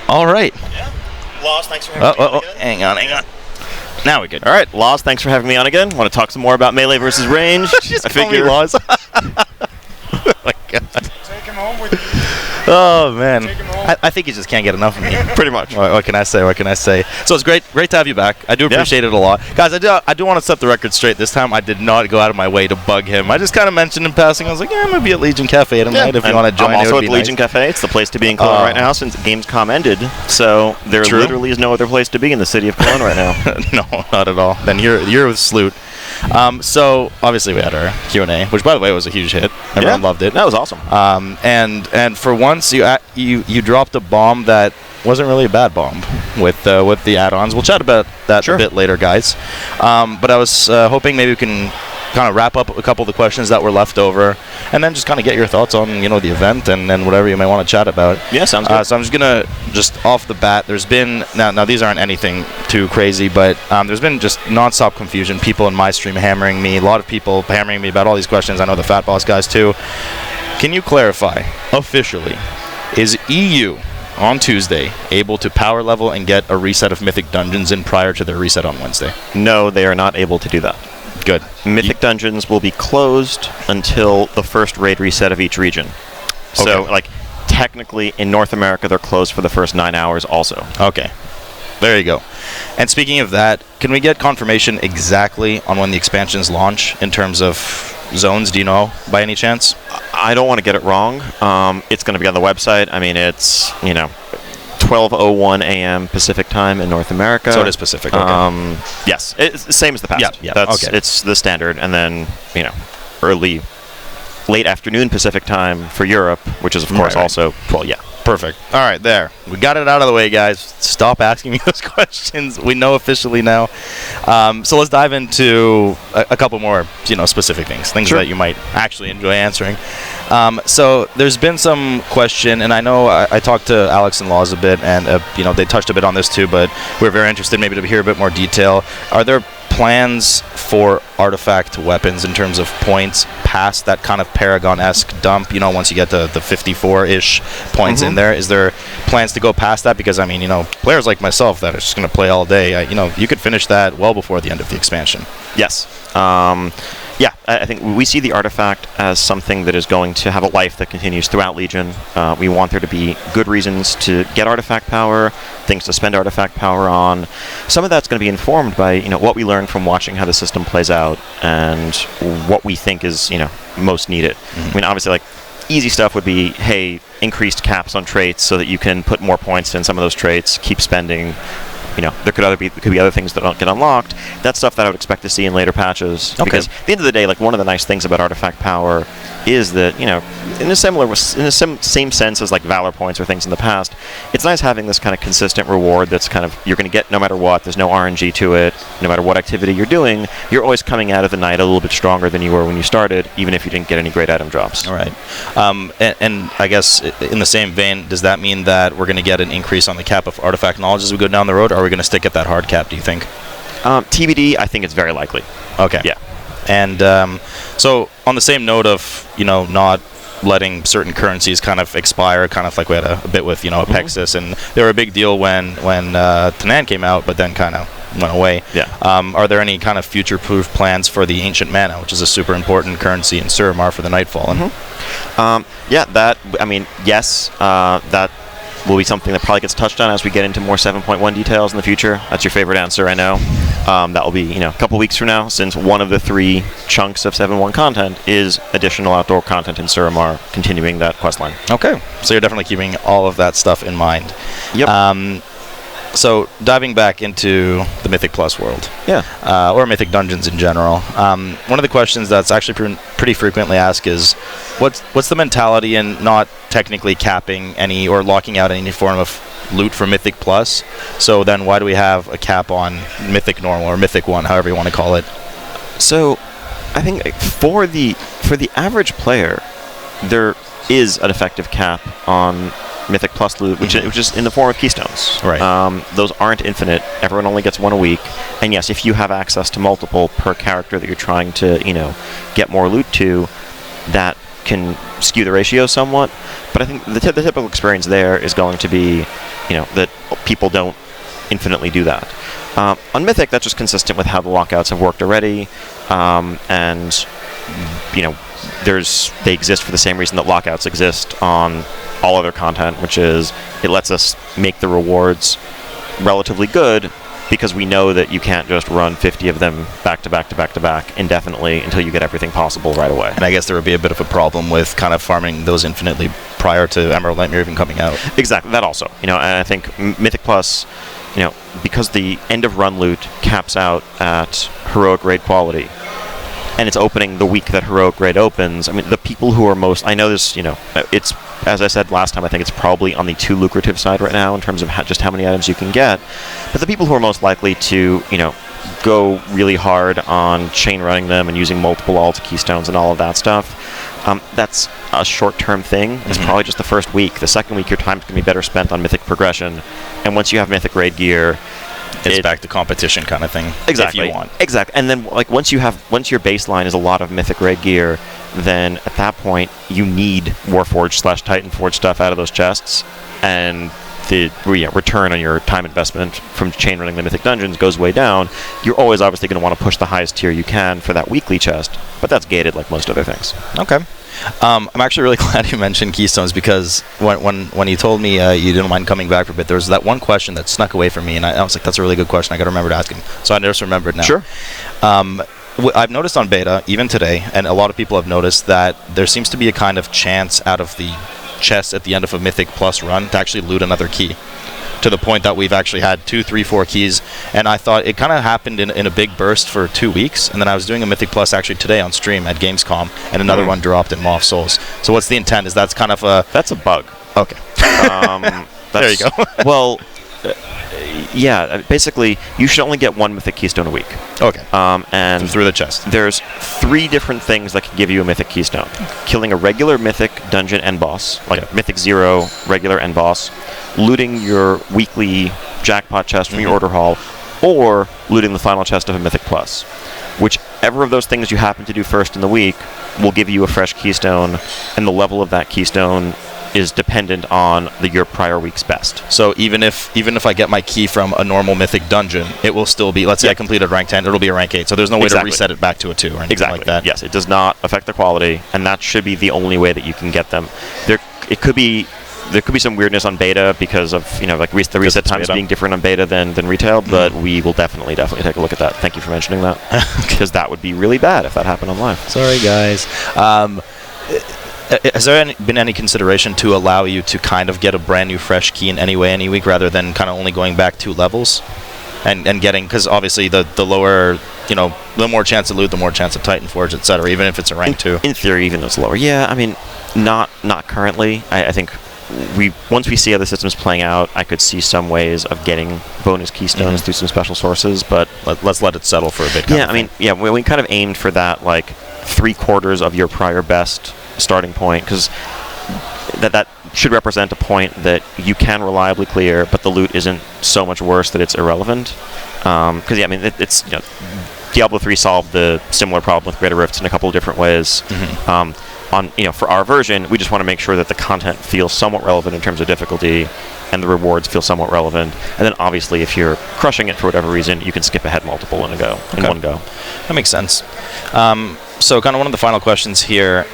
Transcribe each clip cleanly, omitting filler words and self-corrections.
All right. Yeah. Laws, thanks for having me on again. Hang on. Now we're good. All right, Laws, thanks for having me on again. Want to talk some more about melee versus range? I figure Laws. Oh my God. Take him home with you. Oh man, I think you just can't get enough of me. Pretty much. What can I say? So it's great to have you back. I do appreciate it a lot, guys. I do want to set the record straight. This time I did not go out of my way to bug him. I just kind of mentioned in passing. I was like, I'm gonna be at Legion Cafe tonight if you want to join. I'm also at the Legion Cafe. It's the place to be in Cologne right now since Gamescom ended. So there literally is no other place to be in the city of Cologne right now. No, not at all. Then you're with Sloot. So obviously we had our Q&A, which by the way was a huge hit. Everyone loved it. That was awesome. And for once you dropped a bomb that wasn't really a bad bomb with the add-ons. We'll chat about that a bit later, guys. But I was hoping maybe we can kind of wrap up a couple of the questions that were left over, and then just kind of get your thoughts on the event and whatever you may want to chat about. Yeah, sounds good. So I'm just gonna off the bat. There's been now these aren't anything too crazy, but there's been just nonstop confusion. People in my stream hammering me. A lot of people hammering me about all these questions. I know the Fat Boss guys too. Can you clarify officially? Is EU on Tuesday able to power level and get a reset of Mythic Dungeons in prior to their reset on Wednesday? No, they are not able to do that. Good. Mythic Dungeons will be closed until the first raid reset of each region. So, technically, in North America, they're closed for the first 9 hours also. Okay. There you go. And speaking of that, can we get confirmation exactly on when the expansions launch in terms of zones? Do you know by any chance? I don't want to get it wrong. It's going to be on the website. I mean, it's, 12:01 a.m. Pacific time in North America. So it is Pacific. Okay. Yes, it's the same as the past. Yeah. It's the standard, and then late afternoon Pacific time for Europe, which is of course also Perfect. All right, there. We got it out of the way, guys. Stop asking me those questions. We know officially now. So let's dive into a couple more, specific things that you might actually enjoy answering. So there's been some question, and I know I talked to Alex and Laws a bit, and they touched a bit on this too, but we're very interested maybe to hear a bit more detail. Are there plans for artifact weapons in terms of points past that kind of Paragon-esque dump, once you get to the 54-ish points in there? Is there plans to go past that? Because, players like myself that are just going to play all day, you could finish that well before the end of the expansion. Yes. I think we see the artifact as something that is going to have a life that continues throughout Legion. We want there to be good reasons to get artifact power, things to spend artifact power on. Some of that's going to be informed by what we learn from watching how the system plays out and what we think is most needed. I mean, obviously, easy stuff would be, hey, increased caps on traits so that you can put more points in some of those traits, keep spending. There could be other things that don't get unlocked. That's stuff that I would expect to see in later patches. Okay. Because at the end of the day, one of the nice things about artifact power is that, in the same sense as Valor points or things in the past, it's nice having this kind of consistent reward that's kind of, you're going to get no matter what. There's no RNG to it. No matter what activity you're doing, you're always coming out of the night a little bit stronger than you were when you started, even if you didn't get any great item drops. All right. And I guess in the same vein, does that mean that we're going to get an increase on the cap of artifact knowledge as we go down the road, or are we going to stick at that hard cap, do you think? TBD, I think it's very likely. Okay. Yeah. And so on the same note of, not letting certain currencies kind of expire, kind of like we had a bit with, Apexis, and they were a big deal when Tanan came out, but then kind of went away. Yeah. Are there any kind of future-proof plans for the Ancient Mana, which is a super important currency in Suramar for the Nightfallen? Yes, that will be something that probably gets touched on as we get into more 7.1 details in the future. That's your favorite answer, I know. That will be, a couple weeks from now, since one of the 3 chunks of 7.1 content is additional outdoor content in Suramar, continuing that questline. Okay, so you're definitely keeping all of that stuff in mind. Yep. So diving back into the Mythic Plus world, or Mythic Dungeons in general, one of the questions that's actually pretty frequently asked is, what's the mentality in not technically capping any or locking out any form of loot for Mythic Plus? So then why do we have a cap on Mythic Normal or Mythic 1, however you want to call it? So I think for the average player, there is an effective cap on Mythic Plus loot, which is in the form of Keystones. Right. Those aren't infinite. Everyone only gets 1 a week. And yes, if you have access to multiple per character that you're trying to, get more loot to, that can skew the ratio somewhat. But I think the typical experience there is going to be, that people don't infinitely do that. On Mythic, that's just consistent with how the lockouts have worked already, and they exist for the same reason that lockouts exist on all other content, which is it lets us make the rewards relatively good, because we know that you can't just run 50 of them back to back to back to back indefinitely until you get everything possible right away. And I guess there would be a bit of a problem with kind of farming those infinitely prior to Emerald Nightmare even coming out. Exactly, that also. And I think Mythic Plus, because the end of run loot caps out at heroic grade quality, and it's opening the week that heroic grade opens. I mean, the people who are most, I know this, it's, as I said last time, I think it's probably on the too lucrative side right now in terms of just how many items you can get. But the people who are most likely to, go really hard on chain running them and using multiple alt keystones and all of that stuff, that's a short-term thing. It's probably just the first week. The second week, your time's going to be better spent on Mythic progression. And once you have Mythic grade gear, it's back to competition kind of thing. Exactly. If you want. Exactly. And then once your baseline is a lot of Mythic grade gear, then at that point you need Warforged/Titanforge stuff out of those chests, and the return on your time investment from chain running the Mythic dungeons goes way down. You're always obviously going to want to push the highest tier you can for that weekly chest, but that's gated like most other things. Okay. I'm actually really glad you mentioned Keystones, because when you told me you didn't mind coming back for a bit, there was that one question that snuck away from me, and I was like, that's a really good question. I got to remember to ask him. So I just remembered now. Sure. I've noticed on beta, even today, and a lot of people have noticed, that there seems to be a kind of chance out of the chest at the end of a Mythic Plus run to actually loot another key, to the point that we've actually had 2, 3, 4 keys. And I thought it kind of happened in a big burst for 2 weeks, and then I was doing a Mythic Plus actually today on stream at Gamescom, and another one dropped in Maw of Souls. So what's the intent? Is that's kind of a... That's a bug. Okay. There you go. Well, yeah, basically, you should only get 1 Mythic Keystone a week. Okay. And through the chest. There's 3 different things that can give you a Mythic Keystone. Killing a regular Mythic dungeon end boss, like Mythic 0, regular end boss, looting your weekly jackpot chest from your order hall, or looting the final chest of a Mythic Plus. Whichever of those things you happen to do first in the week will give you a fresh Keystone, and the level of that Keystone is dependent on your prior week's best. So even if I get my key from a normal Mythic dungeon, it will still be, let's say I completed rank 10, it'll be a rank 8. So there's no way to reset it back to a 2 or anything like that. Yes, it does not affect the quality, and that should be the only way that you can get them. There could be some weirdness on beta because of the reset times being different on beta than retail, but we will definitely take a look at that. Thank you for mentioning that, because that would be really bad if that happened on live. Sorry, guys. Has there been any consideration to allow you to kind of get a brand new fresh key in any way any week, rather than kind of only going back 2 levels and getting, because obviously the lower, the more chance to loot, the more chance of Titanforge, etc., even if it's a rank 2? In theory, even though it's lower. Yeah, I mean, not currently. I think once we see how the system's playing out, I could see some ways of getting bonus keystones through some special sources, but let's let it settle for a bit. We kind of aimed for that, like 3/4 of your prior best starting point, because that should represent a point that you can reliably clear, but the loot isn't so much worse that it's irrelevant. Because it's Diablo 3 solved the similar problem with Greater Rifts in a couple of different ways. For our version, we just want to make sure that the content feels somewhat relevant in terms of difficulty, and the rewards feel somewhat relevant. And then obviously, if you're crushing it for whatever reason, you can skip ahead multiple in one go. That makes sense. So kind of one of the final questions here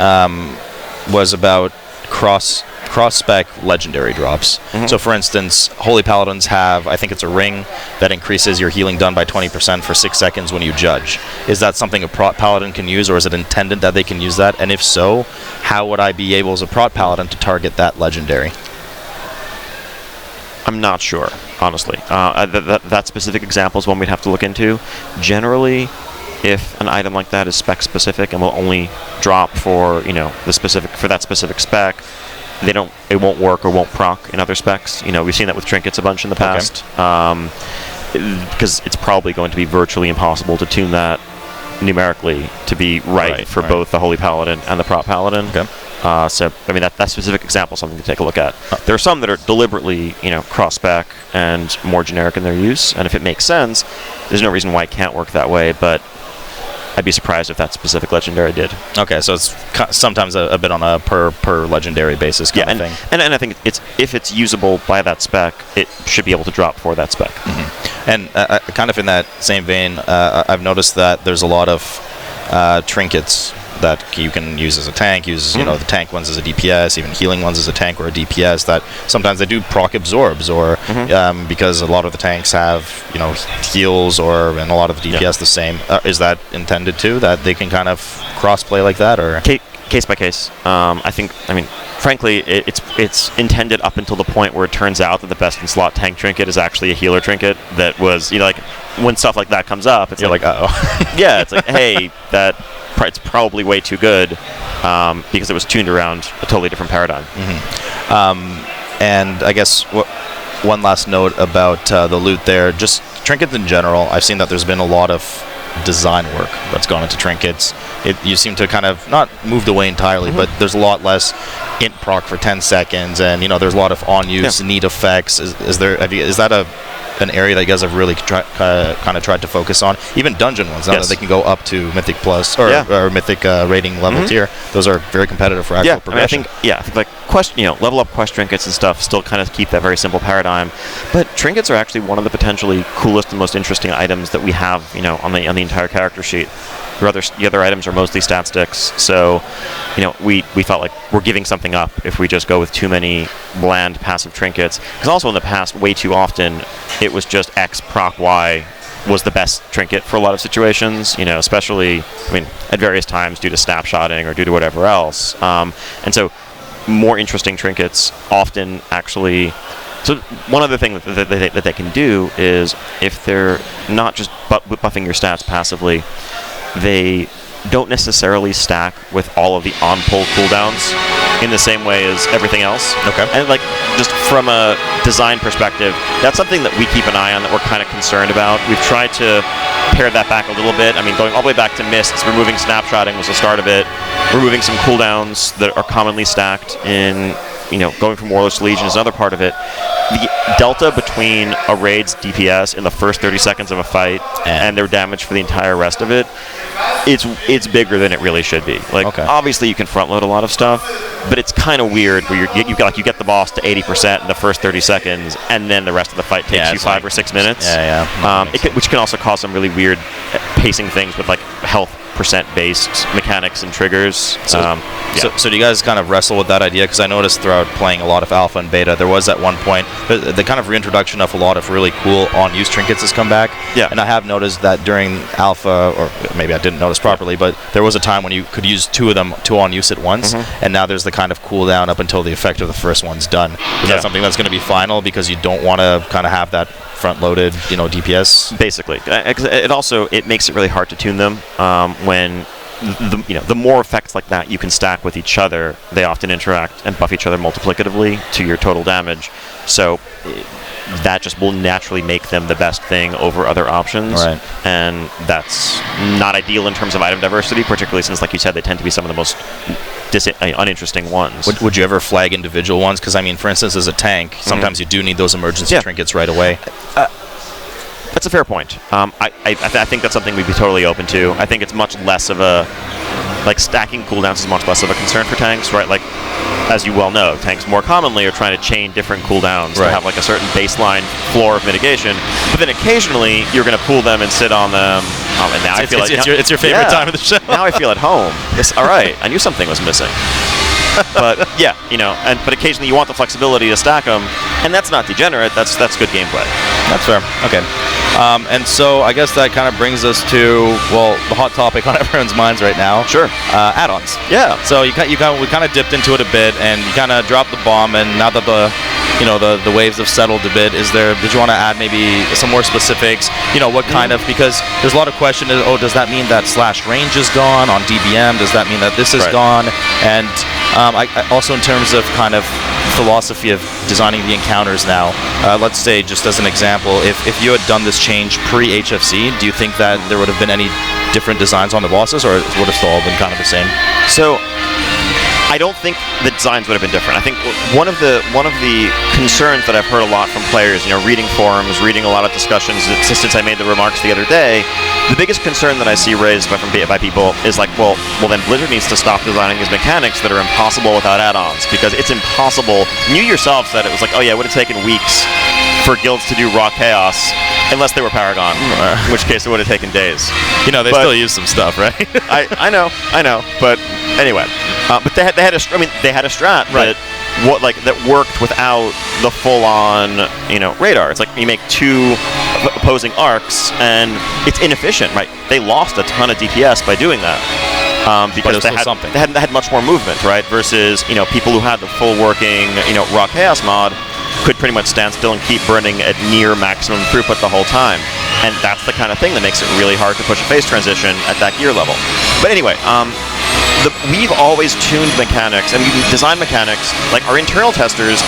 was about cross-spec legendary drops. So for instance, Holy Paladins have, I think it's a ring that increases your healing done by 20% for 6 seconds when you judge. Is that something a Prot Paladin can use, or is it intended that they can use that? And if so, how would I be able as a Prot Paladin to target that legendary? I'm not sure, honestly. That specific example is one we'd have to look into. Generally, if an item like that is spec specific and will only drop for that specific spec, it won't work or won't proc in other specs. We've seen that with trinkets a bunch in the past, because it's probably going to be virtually impossible to tune that numerically to be right for both the Holy Paladin and the Prot Paladin. That specific example is something to take a look at. There are some that are deliberately, cross-spec and more generic in their use, and if it makes sense, there's no reason why it can't work that way, but I'd be surprised if that specific legendary did. Okay, so it's sometimes a bit on a per legendary basis kind of thing. And I think if it's usable by that spec, it should be able to drop for that spec. And kind of in that same vein, I've noticed that there's a lot of trinkets that you can use as a tank, the tank ones as a DPS, even healing ones as a tank or a DPS, that sometimes they do proc absorbs, or because a lot of the tanks have, heals, and a lot of the DPS the same. Is that intended too, that they can kind of cross-play like that, or? Case by case. Frankly, it's intended up until the point where it turns out that the best in slot tank trinket is actually a healer trinket. That was, when stuff like that comes up, it's you're like, uh-oh. Yeah, it's like, hey, it's probably way too good, because it was tuned around a totally different paradigm. And I guess one last note about the loot there, just trinkets in general. I've seen that there's been a lot of design work that's gone into trinkets. You seem to kind of not moved away entirely, but there's a lot less int proc for 10 seconds, and there's a lot of on-use neat effects. Is that an area that you guys have really kind of tried to focus on? Even dungeon ones, now that they can go up to Mythic Plus or Mythic rating level tier. Those are very competitive for actual progression. I think like level up quest trinkets and stuff still kind of keep that very simple paradigm. But trinkets are actually one of the potentially coolest and most interesting items that we have, on the entire character sheet. The other items are mostly stat sticks, so we felt like we're giving something up if we just go with too many bland passive trinkets. Because also in the past, way too often, it was just X proc Y was the best trinket for a lot of situations, especially, at various times due to snapshotting or due to whatever else. And so more interesting trinkets often actually... So one other thing that they can do is, if they're not just buffing your stats passively, they don't necessarily stack with all of the on-pull cooldowns in the same way as everything else. Okay. And just from a design perspective, that's something that we keep an eye on, that we're kind of concerned about. We've tried to pare that back a little bit. Going all the way back to Mists, removing snapshotting was the start of it. Removing some cooldowns that are commonly stacked in, going from Warlords to Legion is another part of it. The delta between a raid's DPS in the first 30 seconds of a fight and their damage for the entire rest of it, it's bigger than it really should be. Obviously you can front load a lot of stuff, but it's kind of weird where you get the boss to 80% in the first 30 seconds, and then the rest of the fight takes you 5 or 6 minutes. Which can also cause some really weird pacing things with health percent-based mechanics and triggers. So do you guys kind of wrestle with that idea? Because I noticed throughout playing a lot of alpha and beta, there was at one point the kind of reintroduction of a lot of really cool on-use trinkets has come back. Yeah. And I have noticed that during alpha, or maybe I didn't notice properly, but there was a time when you could use two on-use at once, and now there's the kind of cooldown up until the effect of the first one's done. Is that something that's going to be final, because you don't want to kind of have that front-loaded, DPS? Basically. It makes it really hard to tune them when the more effects like that you can stack with each other, they often interact and buff each other multiplicatively to your total damage. So that just will naturally make them the best thing over other options. Right. And that's not ideal in terms of item diversity, particularly since, like you said, they tend to be some of the most uninteresting ones. Would you ever flag individual ones? Because, for instance, as a tank, sometimes you do need those emergency trinkets right away. That's a fair point. I think that's something we'd be totally open to. I think it's much less of a... stacking cooldowns is much less of a concern for tanks, right? As you well know, tanks more commonly are trying to chain different cooldowns to have a certain baseline floor of mitigation. But then occasionally you're going to pool them and sit on them. And now it's your favorite time of the show. Now I feel at home. All right, I knew something was missing. But but occasionally you want the flexibility to stack them, and that's not degenerate. That's good gameplay. That's fair. Okay. And so I guess that kind of brings us to, the hot topic on everyone's minds right now. Sure. Add-ons. Yeah. So we kind of dipped into it a bit, and you kind of dropped the bomb, and now that the waves have settled a bit, did you want to add maybe some more specifics? What kind of, because there's a lot of question, does that mean that slash range is gone on DBM? Does that mean that this is gone? And I also, in terms of kind of philosophy of designing the encounters now, let's say, just as an example, if you had done this change pre-HFC, do you think that there would have been any different designs on the bosses, or would have still all been kind of the same? So I don't think the designs would have been different. I think one of the concerns that I've heard a lot from players, reading forums, reading a lot of discussions since I made the remarks the other day, the biggest concern that I see raised by people is like, well, then Blizzard needs to stop designing these mechanics that are impossible without add-ons, because it's impossible. You yourself said it was like, oh yeah, it would have taken weeks for guilds to do raw chaos, unless they were Paragon, in which case it would have taken days. They still use some stuff, right? I know, but anyway, but they had a strat right. that worked without the full-on radar. It's like you make two opposing arcs and it's inefficient, right? They lost a ton of DPS by doing that. Because they had much more movement, right? Versus people who had the full working raw chaos mod could pretty much stand still and keep burning at near maximum throughput the whole time. And that's the kind of thing that makes it really hard to push a phase transition at that gear level. But anyway, we've always tuned mechanics, and we design mechanics, like our internal testers,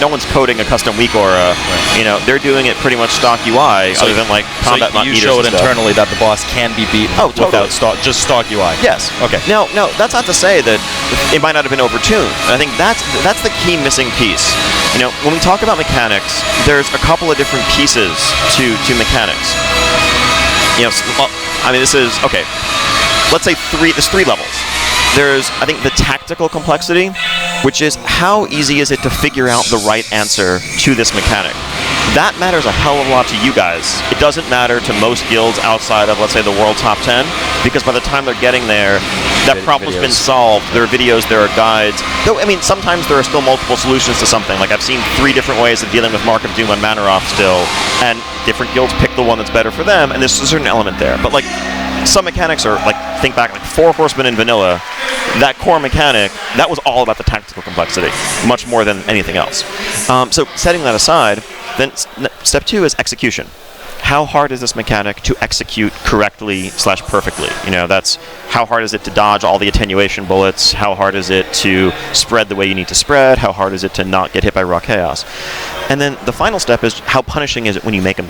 no one's coding a custom weak aura, right. They're doing it pretty much stock UI, other than like combat so you show it internally that the boss can be beaten totally. without just stock UI. Yes. Okay. Now, that's not to say that it might not have been overtuned. And I think that's the key missing piece. When we talk about mechanics, there's a couple of different pieces to mechanics. This is okay. Let's say there's three levels. There's, I think, the tactical complexity, which is how easy is it to figure out the right answer to this mechanic. That matters a hell of a lot to you guys. It doesn't matter to most guilds outside of, let's say, the world top 10, because by the time they're getting there, that problem's been solved. There are videos, there are guides. Though, sometimes there are still multiple solutions to something. Like, I've seen 3 different ways of dealing with Mark of Doom on Manaroth still, and different guilds pick the one that's better for them, and there's a certain element there. But, like, some mechanics are, like, think back, like 4 Horsemen in vanilla, that core mechanic, that was all about the tactical complexity, much more than anything else. So setting that aside, then step 2 is execution. How hard is this mechanic to execute correctly/perfectly? That's how hard is it to dodge all the attenuation bullets? How hard is it to spread the way you need to spread? How hard is it to not get hit by raw chaos? And then the final step is how punishing is it when you make a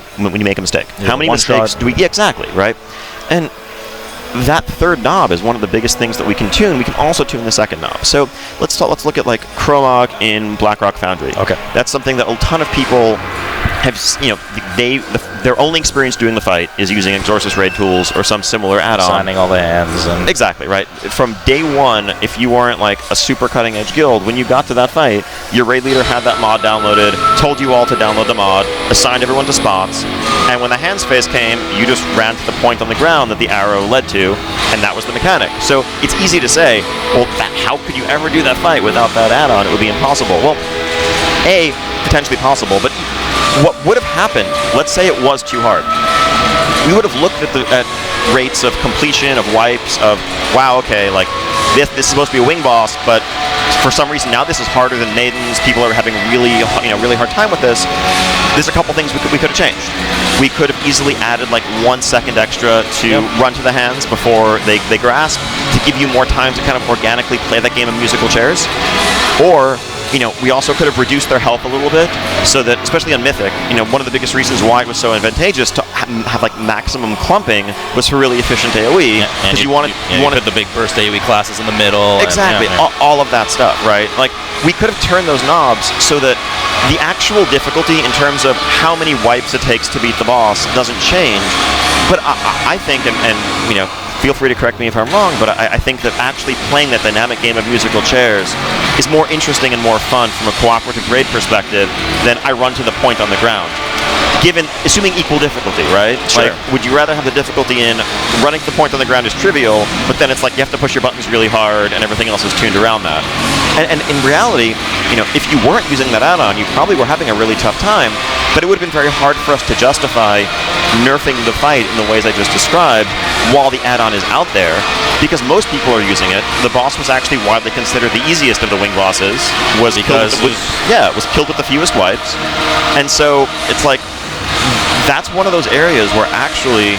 mistake? How many mistakes do we? Yeah, exactly, right? And that third knob is one of the biggest things that we can tune. We can also tune the second knob. So let's look at like Kromog in Blackrock Foundry. Okay, that's something that a ton of people have. Their only experience doing the fight is using Exorcist raid tools or some similar add-on. Signing all the hands. And exactly, right. From day one, if you weren't like a super cutting-edge guild, when you got to that fight, your raid leader had that mod downloaded, told you all to download the mod, assigned everyone to spots, and when the hands phase came, you just ran to the point on the ground that the arrow led to, and that was the mechanic. So it's easy to say, well, how could you ever do that fight without that add-on? It would be impossible. Well, A, potentially possible, but what would have happened, let's say it was too hard, we would have looked at rates of completion, of wipes, of, wow, okay, like, this is supposed to be a wing boss, but for some reason now this is harder than Maidens, people are having really hard time with this. There's a couple things we could have changed. We could have easily added like 1 second extra to run to the hands before they grasp, to give you more time to kind of organically play that game of musical chairs. Or we also could have reduced their health a little bit, so that, especially on Mythic, one of the biggest reasons why it was so advantageous to have like maximum clumping was for really efficient AoE, because you wanted put the big burst AoE classes in the middle. Exactly, all of that stuff, right? Like, we could have turned those knobs so that the actual difficulty in terms of how many wipes it takes to beat the boss doesn't change. But I think, and feel free to correct me if I'm wrong, but I think that actually playing that dynamic game of musical chairs is more interesting and more fun from a cooperative raid perspective than I run to the point on the ground. Assuming equal difficulty, right? Sure. Like, would you rather have the difficulty in running to the point on the ground is trivial, but then it's like you have to push your buttons really hard and everything else is tuned around that? And in reality, if you weren't using that add-on, you probably were having a really tough time, but it would have been very hard for us to justify nerfing the fight in the ways I just described while the add-on is out there, because most people are using it. The boss was actually widely considered the easiest of the wing bosses, was killed with the fewest wipes. And so it's like, that's one of those areas where actually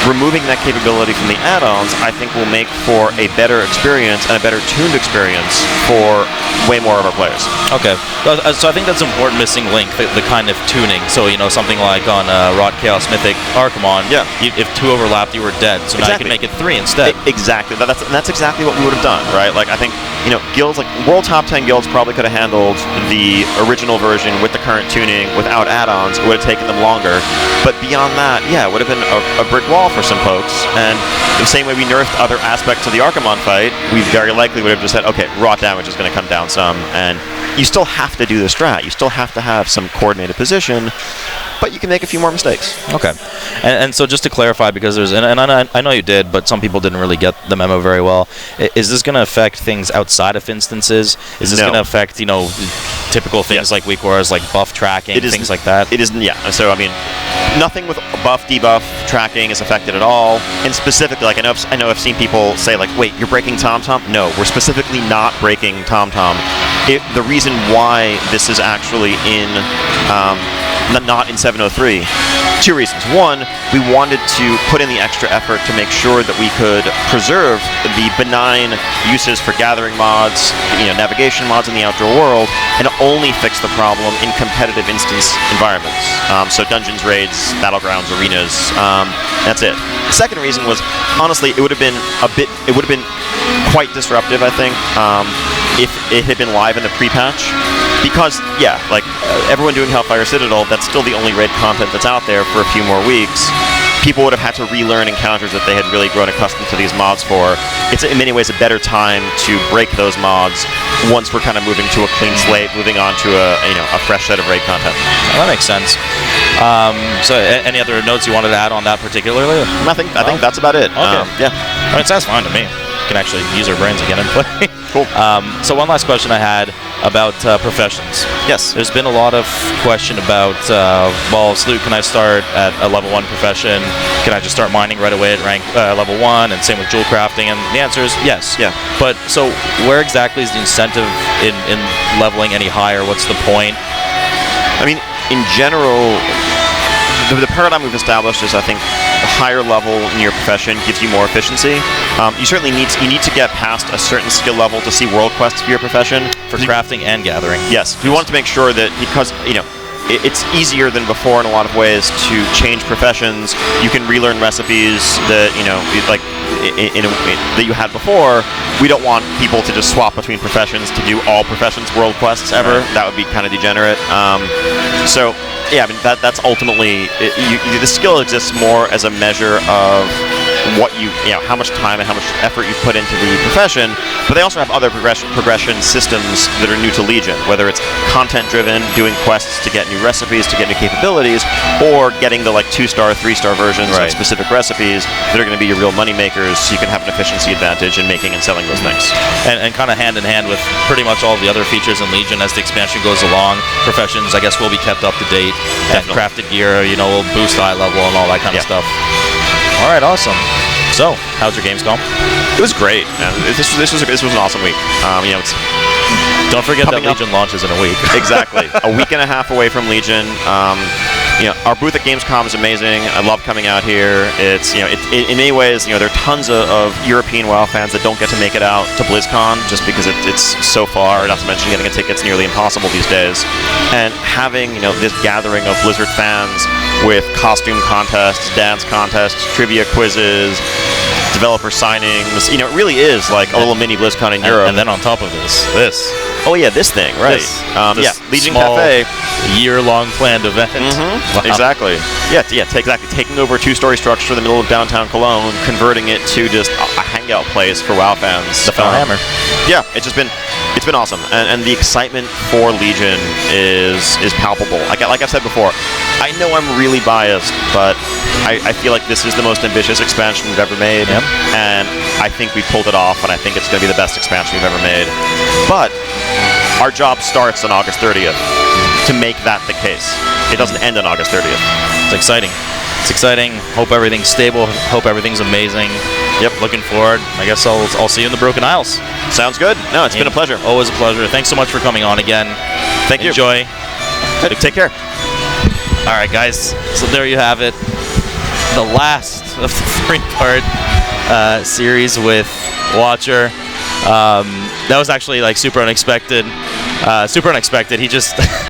removing that capability from the add-ons, I think will make for a better experience and a better tuned experience for way more of our players. Okay, so I think that's important, missing link, the kind of tuning. So, something like on Rod Chaos Mythic Archimon, if 2 overlapped, you were dead. So now you can make it 3 instead. Exactly. That's exactly what we would have done, right? Like, I think, guilds, like World Top 10 guilds probably could have handled the original version with the current tuning without add-ons. It would have taken them longer. But beyond that, it would have been a brick wall for some folks. And the same way we nerfed other aspects of the Archimon fight, we very likely would have just said, okay, raw damage is going to come down some, and you still have to do the strat. You still have to have some coordinated position, but you can make a few more mistakes. Okay. And so just to clarify, because there's, and I know you did, but some people didn't really get the memo very well, is this going to affect things outside of instances? Is this going to affect, typical things like weak auras, like buff tracking, things like that? It isn't, So, I mean, nothing with buff, debuff tracking is affected at all. And specifically, like, I know I've seen people say, like, wait, you're breaking TomTom? No, we're specifically not breaking TomTom. The reason why this is actually in, not in 703, 2 reasons. One, we wanted to put in the extra effort to make sure that we could preserve the benign uses for gathering mods, navigation mods in the outdoor world, and only fix the problem in competitive instance environments. So dungeons, raids, battlegrounds, arenas, that's it. The second reason was, honestly, it would have been quite disruptive, I think, if it had been live in the pre-patch. Because, everyone doing Hellfire Citadel, that's still the only raid content that's out there for a few more weeks. People would have had to relearn encounters that they had really grown accustomed to these mods for. It's in many ways a better time to break those mods once we're kind of moving to a clean slate, moving on to a fresh set of raid content. Well, that makes sense. So, any other notes you wanted to add on that particularly? I think that's about it. Okay. I mean, it sounds fine to me. Can actually use our brains again and play. Cool. So one last question I had about professions. Yes. There's been a lot of question about, Salute, can I start at a level 1 profession? Can I just start mining right away at rank level 1? And same with jewel crafting. And the answer is yes. Yeah. But so where exactly is the incentive in leveling any higher? What's the point? I mean, in general, the paradigm we've established is, I think, a higher level in your profession gives you more efficiency. You certainly need to get past a certain skill level to see world quests for your profession. For crafting and gathering. Yes. We wanted to make sure that, because, it's easier than before in a lot of ways to change professions. You can relearn recipes that, that you had before. We don't want people to just swap between professions to do all professions world quests ever. Right. That would be kind of degenerate. So, I mean, that's ultimately, the skill exists more as a measure of what how much time and how much effort you've put into the profession, but they also have other progression systems that are new to Legion, whether it's content-driven, doing quests to get new recipes, to get new capabilities, or getting the 2-star, 3-star versions of specific recipes that are going to be your real money makers, so you can have an efficiency advantage in making and selling those things. And kind of hand in hand with pretty much all the other features in Legion as the expansion goes along. Professions, I guess, will be kept up to date, and crafted gear, will boost eye level and all that kind of stuff. All right, awesome. So, how's your Gamescom? It was great. This was an awesome week. It's don't forget that Legion launches in a week. Exactly, a week and a half away from Legion. Our booth at Gamescom is amazing. I love coming out here. It's in many ways, there are tons of European WoW fans that don't get to make it out to BlizzCon just because it's so far. Not to mention getting a ticket's nearly impossible these days. And having this gathering of Blizzard fans with costume contests, dance contests, trivia quizzes, developer signings, it really is like a little mini BlizzCon in Europe. And then on top of this. Oh yeah, this thing, right? This Legion small Cafe, year-long planned event. Wow. Exactly. Exactly. Taking over a 2-story structure in the middle of downtown Cologne, converting it to just a hangout place for WoW fans. The Hammer. Yeah, it's been awesome, and the excitement for Legion is palpable. Like I've said before, I know I'm really biased, but I feel like this is the most ambitious expansion we've ever made, and I think we pulled it off, and I think it's going to be the best expansion we've ever made. But our job starts on August 30th to make that the case. It doesn't end on August 30th. It's exciting. Hope everything's stable. Hope everything's amazing. Yep, looking forward. I guess I'll see you in the Broken Isles. Sounds good. No, it's been a pleasure. Always a pleasure. Thanks so much for coming on again. Thank you. Enjoy. Take care. All right, guys. So there you have it. the last of the 3-part series with Watcher. That was actually like super unexpected. He just